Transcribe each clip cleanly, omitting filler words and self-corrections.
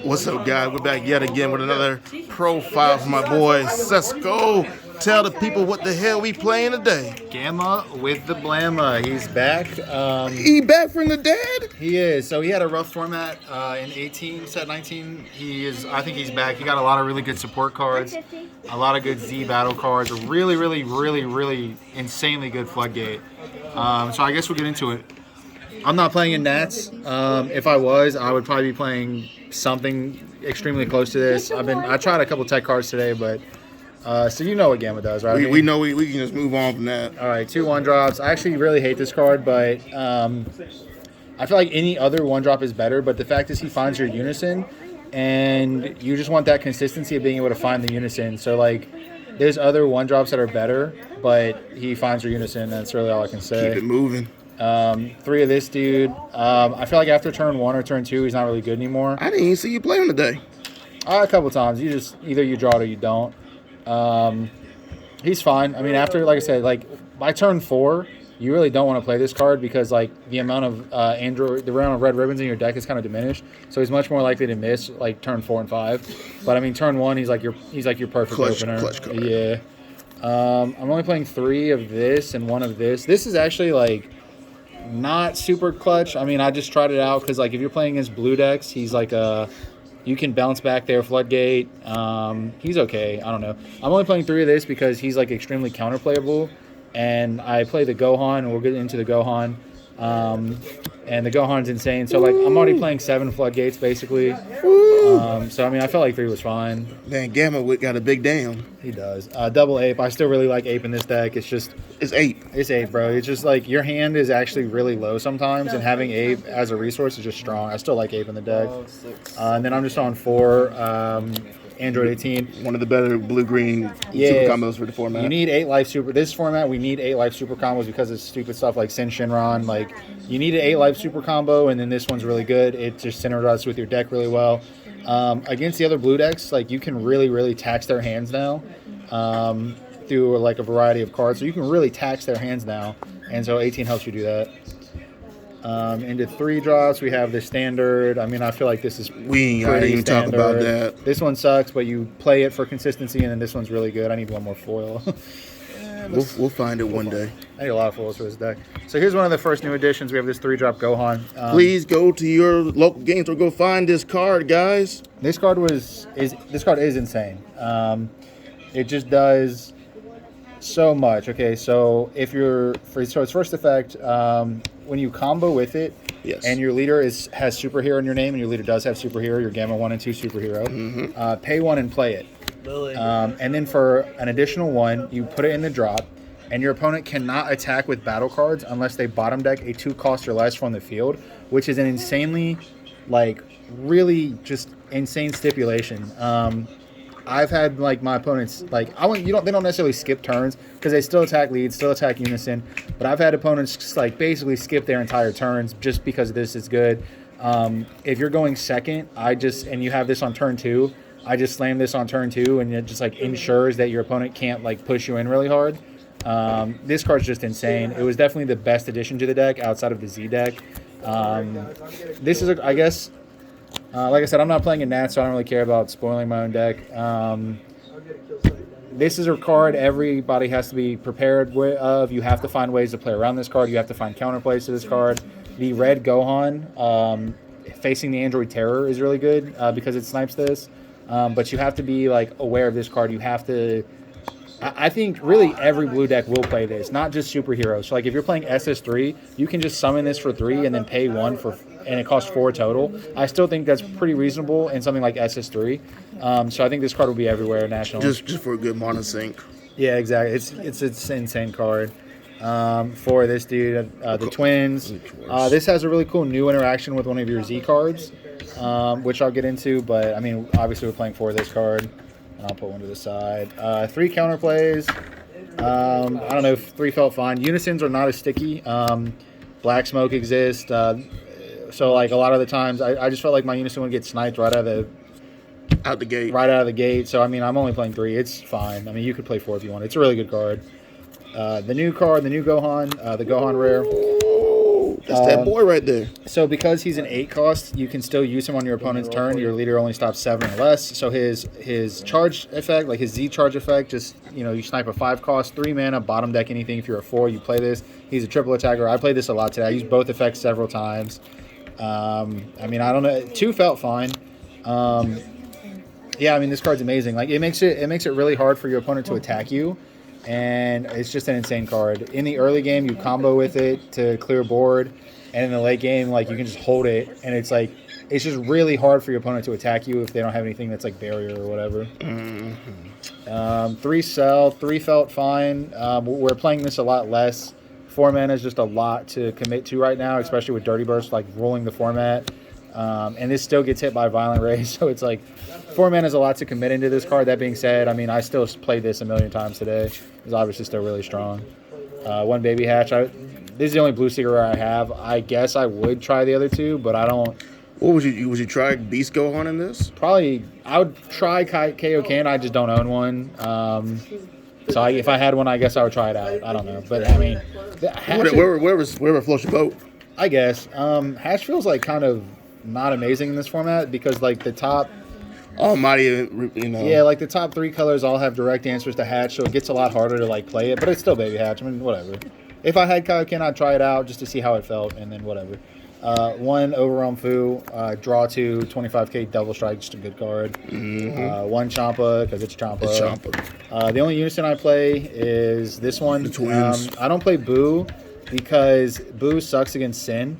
What's up, guys? We're back yet again with another profile for my boy Sesko. Tell the people what the hell we playing today. Gamma with the Blamma. He's back. He back from the dead? He is. So he had a rough format in 18, set 19. I think he's back. He got a lot of really good support cards, a lot of good Z battle cards, a really insanely good floodgate. So I guess we'll get into it. I'm not playing in Nats. If I was, I would probably be playing something extremely close to this. I tried a couple tech cards today, but so you know what Gamma does, right? We know we can just move on from that. All right, 2 1-drops. I actually really hate this card, but I feel like any other 1-drop is better. But the fact is, he finds your unison, and you just want that consistency of being able to find the unison. So like, there's other 1-drops that are better, but he finds your unison. That's really all I can say. Keep it moving. 3 of this dude. I feel like after turn 1 or turn 2, he's not really good anymore. I didn't even see you play him today. A couple times. You just either you draw it or you don't. He's fine. I mean, after, like I said, like by turn 4, you really don't want to play this card because like the amount of the amount of red ribbons in your deck is kind of diminished. So he's much more likely to miss like turn 4 and 5. But I mean, turn 1, he's like your perfect opener. Clutch card. Yeah. I'm only playing 3 of this and 1 of this. This is actually like not super clutch. I mean, I just tried it out because like if you're playing against blue decks, he's like you can bounce back there, floodgate. He's okay. I don't know. I'm only playing 3 of this because he's like extremely counterplayable, and I play the Gohan, and we'll get into the Gohan. And the Gohan's insane. So like I'm already playing 7 floodgates basically. So I mean I felt like 3 was fine. Man, Gamma got a big damn. He does. Double ape. I still really like ape in this deck. It's ape. It's ape, bro. It's just like your hand is actually really low sometimes, and having ape as a resource is just strong. I still like ape in the deck. And then I'm just on 4. Android 18. One of the better blue-green super combos for the format. You need 8 life super. This format, we need 8 life super combos because of stupid stuff like Sin Shinron. Like, you need an 8 life super combo, and then this one's really good. It just synergizes with your deck really well. Against the other blue decks, like, you can really tax their hands now through, like, a variety of cards. So you can really tax their hands now, and so 18 helps you do that. Into 3 drops, we have the standard. I mean, I feel like this is we ain't even talk about that. This one sucks, but you play it for consistency, and then this one's really good. I need one more foil. We'll find it one day. I need a lot of foils for this deck. So here's one of the first new additions. We have this 3-drop Gohan. Please go to your local game store. Go find this card, guys. This card is insane. It just does so much. Okay, so its first effect, when you combo with it, yes, and your leader has superhero in your name, and your leader does have superhero, your Gamma 1 and 2 superhero, pay 1 and play it. And then for an additional 1, you put it in the drop, and your opponent cannot attack with battle cards unless they bottom deck a 2 cost or less from the field, which is an insanely, like, really just insane stipulation. I've had like my opponents like they don't necessarily skip turns because they still attack leads, still attack unison, but I've had opponents just like basically skip their entire turns just because this is good. If you're going second, and you have this on turn 2, I just slam this on turn 2, and it just like ensures that your opponent can't like push you in really hard. This card's just insane. It was definitely the best addition to the deck outside of the Z deck. This is I guess. Like I said, I'm not playing in Nats, so I don't really care about spoiling my own deck. This is a card everybody has to be prepared of. You have to find ways to play around this card. You have to find counterplays to this card. The red Gohan facing the Android Terror is really good because it snipes this. But you have to be like aware of this card. You have to... I think really every blue deck will play this, not just superheroes. So like if you're playing SS3, you can just summon this for 3 and then pay 1 and it costs 4 total. I still think that's pretty reasonable in something like SS3. So I think this card will be everywhere national. Just for a good mono sync. Yeah, exactly. It's an insane card. For this dude, the twins. This has a really cool new interaction with one of your Z cards, which I'll get into. But I mean, obviously we're playing for this card. I'll put one to the side. 3 counterplays. I don't know if 3 felt fine. Unisons are not as sticky. Black Smoke exists. So like a lot of the times, I just felt like my Unison would get sniped right out of the gate. So I mean, I'm only playing 3. It's fine. I mean, you could play 4 if you want. It's a really good card. The new card, the new Gohan, the Gohan rare. That's that boy right there. So because he's an 8 cost, you can still use him on your opponent's turn. Your leader only stops 7 or less. So his charge effect, like his Z charge effect, just you snipe a 5 cost, 3 mana, bottom deck anything. If you're a 4, you play this. He's a triple attacker. I played this a lot today. I used both effects several times. I mean, I don't know. 2 felt fine. Yeah, I mean, this card's amazing. Like it makes it really hard for your opponent to attack you. And it's just an insane card. In the early game, you combo with it to clear board, and in the late game, like you can just hold it, and it's just really hard for your opponent to attack you if they don't have anything that's like barrier or whatever. 3 sell, 3 felt fine. We're playing this a lot less. 4 mana is just a lot to commit to right now, especially with Dirty Burst like ruling the format. And this still gets hit by Violent Ray, so it's like 4 mana is a lot to commit into this card. That being said, I mean, I still played this a million times today. It's obviously still really strong. 1 Baby Hatch. This is the only blue secret I have. I guess I would try the other 2, but I don't. What would you try Beast Gohan in this? Probably, I would try Kaioken. I just don't own one. So if I had one, I guess I would try it out. I don't know, but I mean, wherever floats your boat. I guess Hatch feels like kind of not amazing in this format because like the top. Almighty, Yeah, like the top 3 colors all have direct answers to Hatch, so it gets a lot harder to like play it. But it's still Baby Hatch. I mean, whatever. If I had Kaioken, I'd try it out just to see how it felt, and then whatever. 1 Overwhelm Fu, draw 2, 25k Double Strike, just a good card. 1 Champa, because it's Champa. It's Champa. The only unison I play is this one. The twins. I don't play Boo because Boo sucks against Sin.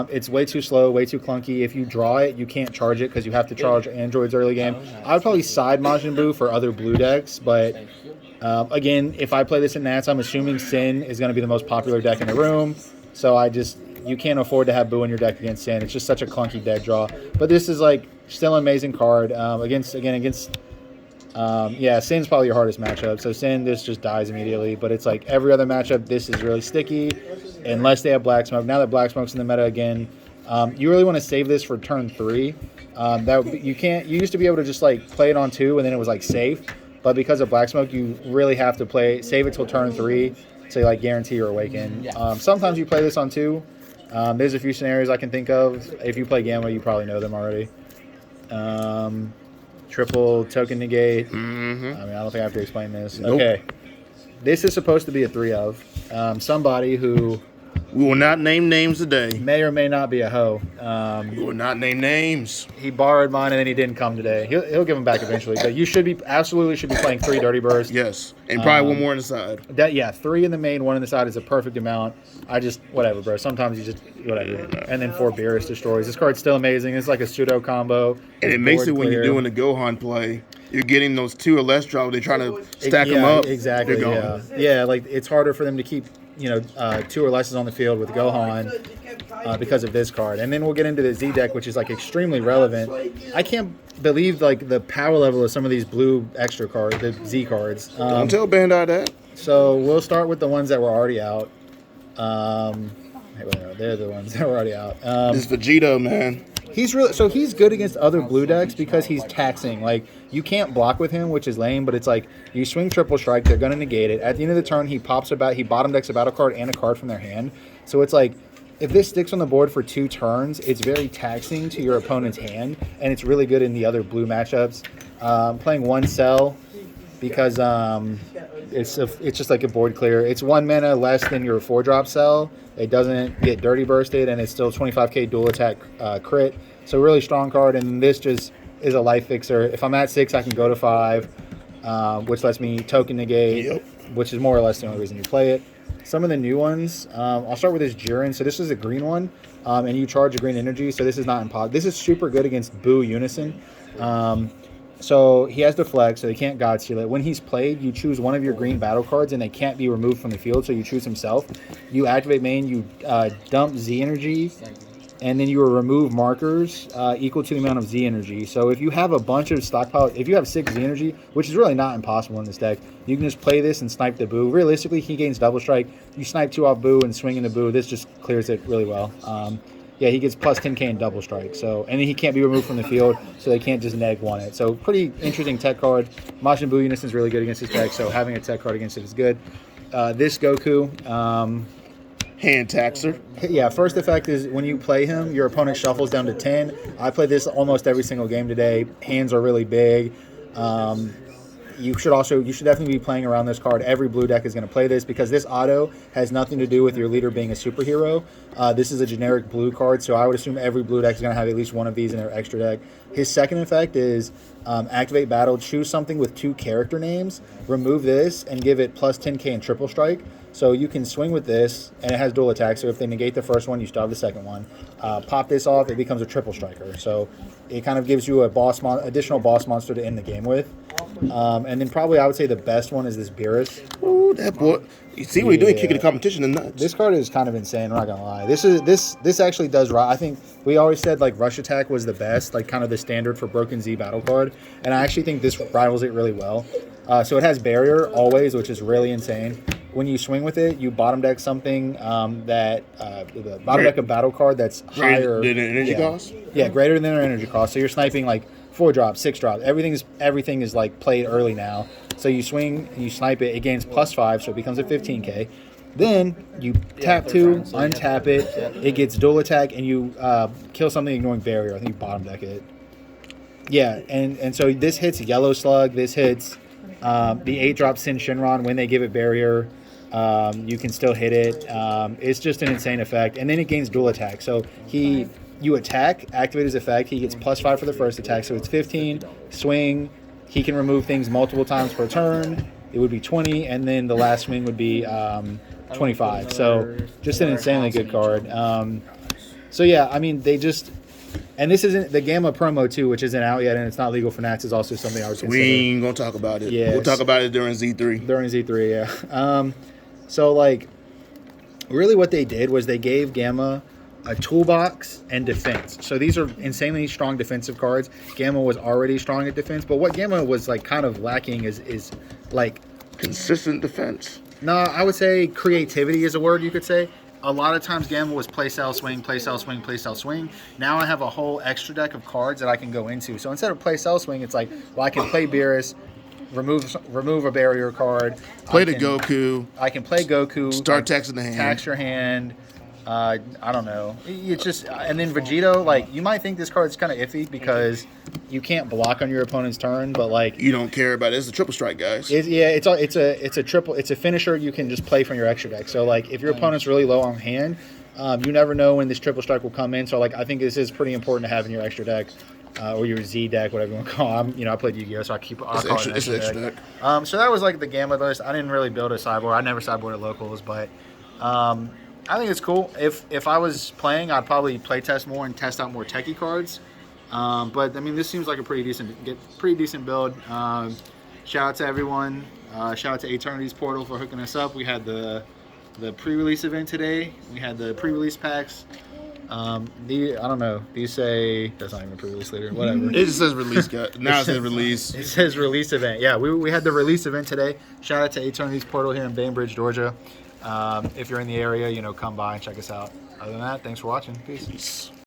It's way too slow, way too clunky. If you draw it, you can't charge it because you have to charge androids early game. I would probably side Majin Buu for other blue decks, but again, if I play this in Nats, I'm assuming Sin is going to be the most popular deck in the room. So you can't afford to have Boo in your deck against Sin. It's just such a clunky dead draw. But this is like still an amazing card. Against Sin's probably your hardest matchup. So Sin, this just dies immediately. But it's like every other matchup, this is really sticky. Unless they have Black Smoke. Now that Black Smoke's in the meta again, you really want to save this for turn 3. You used to be able to just like play it on 2 and then it was like safe. But because of Black Smoke, you really have to save it till turn 3 to like guarantee your awaken. Sometimes you play this on 2. There's a few scenarios I can think of. If you play Gamma, you probably know them already. Triple token negate. I mean, I don't think I have to explain this. Nope. Okay. This is supposed to be a 3 of. Somebody who We will not name names today. may or may not be a hoe. We will not name names. He borrowed mine and then he didn't come today. He'll give them back eventually. But you absolutely should be playing 3 Dirty Bursts. Yes, and probably 1 more on the side. 3 in the main, 1 in the side is a perfect amount. Whatever, bro. Sometimes you just, whatever. And then 4 Beerus destroys. This card's still amazing. It's like a pseudo combo. And it makes it when you're doing the Gohan play, you're getting those 2 or less draws. They're trying to stack them up. Exactly. They're gone. Yeah, like it's harder for them to keep 2 or less on the field with Gohan because of this card. And then we'll get into the Z deck, which is like extremely relevant. I can't believe like the power level of some of these blue extra cards, the Z cards. Don't tell Bandai that. So we'll start with the ones that were already out. They're the ones that were already out. This is Vegeta, man. He's good against other blue decks because he's taxing. Like you can't block with him, which is lame. But it's like you swing triple strike, they're gonna negate it. At the end of the turn, he bottom decks a battle card and a card from their hand. So it's like if this sticks on the board for 2 turns, it's very taxing to your opponent's hand, and it's really good in the other blue matchups. Playing 1 Cell because it's just like a board clear. It's 1 mana less than your 4-drop Cell. It doesn't get dirty bursted, and it's still 25k dual attack crit. So really strong card, and this just is a life fixer. If I'm at 6, I can go to 5, which lets me token negate, which is more or less the only reason you play it. Some of the new ones, I'll start with this Jiren. So this is a green one, and you charge a green energy. So this is not impossible. This is super good against Boo Unison. So he has Deflect, so they can't God Seal it. When he's played, you choose one of your green battle cards, and they can't be removed from the field, so you choose himself. You activate main, you dump Z energy, and then you will remove markers equal to the amount of Z energy. So if you have a bunch of stockpile, if you have 6 Z energy, which is really not impossible in this deck, you can just play this and snipe the Boo. Realistically, he gains double strike. You snipe 2 off Boo and swing into Boo. This just clears it really well. Yeah, he gets plus 10k in double strike. So, and then he can't be removed from the field, so they can't just neg 1 it. So pretty interesting tech card. Majin Buu Unison is really good against this deck, so having a tech card against it is good. This Goku, Hand taxer. Yeah, first effect is when you play him, your opponent shuffles down to 10. I play this almost every single game today. Hands are really big. You should definitely be playing around this card. Every blue deck is going to play this because this auto has nothing to do with your leader being a superhero. This is a generic blue card, so I would assume every blue deck is going to have at least one of these in their extra deck. His second effect is activate battle, choose something with 2 character names, remove this, and give it plus 10k and triple strike. So you can swing with this, and it has dual attack, so if they negate the first one, you still have the second one. Pop this off, it becomes a triple striker. So it kind of gives you a additional boss monster to end the game with. And then probably I would say the best one is this Beerus. Ooh, that boy. You see what he's doing, kicking the competition in nuts. This card is kind of insane, I'm not going to lie. This actually does right. I think we always said like Rush Attack was the best, like kind of the standard for Broken Z battle card. And I actually think this rivals it really well. So it has Barrier always, which is really insane. When you swing with it, you bottom deck something the bottom deck a battle card that's higher than an energy cost. Yeah, greater than their energy cost. So you're sniping like 4 drops, 6 drops. Everything is like played early now. So you swing, you snipe it. It gains +5, so it becomes a 15k. Then you tap 2, untap it. It gets dual attack, and you kill something ignoring barrier. I think you bottom deck it. Yeah, and so this hits Yellow Slug. This hits the 8-drop Sin Shinron when they give it barrier. You can still hit it. It's just an insane effect. And then it gains dual attack. So you attack, activate his effect. He gets +5 for the first attack. So it's 15, swing. He can remove things multiple times per turn. It would be 20. And then the last swing would be 25. So just an insanely good card. So yeah, I mean, they just... And this isn't the Gamma promo too, which isn't out yet, and it's not legal for Nats. Is also something I would consider. We ain't gonna talk about it. Yes. We'll talk about it during Z3. During Z3, yeah. So like, really, what they did was they gave Gamma a toolbox and defense. So these are insanely strong defensive cards. Gamma was already strong at defense, but what Gamma was like kind of lacking is like consistent defense. No, I would say creativity is a word you could say. A lot of times Gamma was play style swing, play style swing, play style swing. Now I have a whole extra deck of cards that I can go into. So instead of play style swing, it's like, well, I can play Beerus, remove a barrier card. Play the Goku. I can play Goku. Start taxing the hand. Tax your hand. I don't know. It's just, and then Vegito, like, you might think this card's kind of iffy because you can't block on your opponent's turn, but like you don't care about it. It's a triple strike, guys. It's a finisher you can just play from your extra deck. So like if your opponent's really low on hand, you never know when this triple strike will come in. So like I think this is pretty important to have in your extra deck. Or your Z deck, whatever you want to call it. I played Yu-Gi-Oh, so I'll call it an extra deck. So that was like the Gamma list. I didn't really build a sideboard. I never sideboarded locals, but I think it's cool. If I was playing, I'd probably play test more and test out more techie cards. But I mean, this seems like a pretty decent build. Shout out to everyone. Shout out to Eternity's Portal for hooking us up. We had the pre-release event today. We had the pre-release packs. I don't know. These say that's not even pre-release later. Whatever. It just says release. Now it says release. It says release event. Yeah, we had the release event today. Shout out to Eternity's Portal here in Bainbridge, Georgia. If you're in the area, come by and check us out. Other than that, thanks for watching. Peace.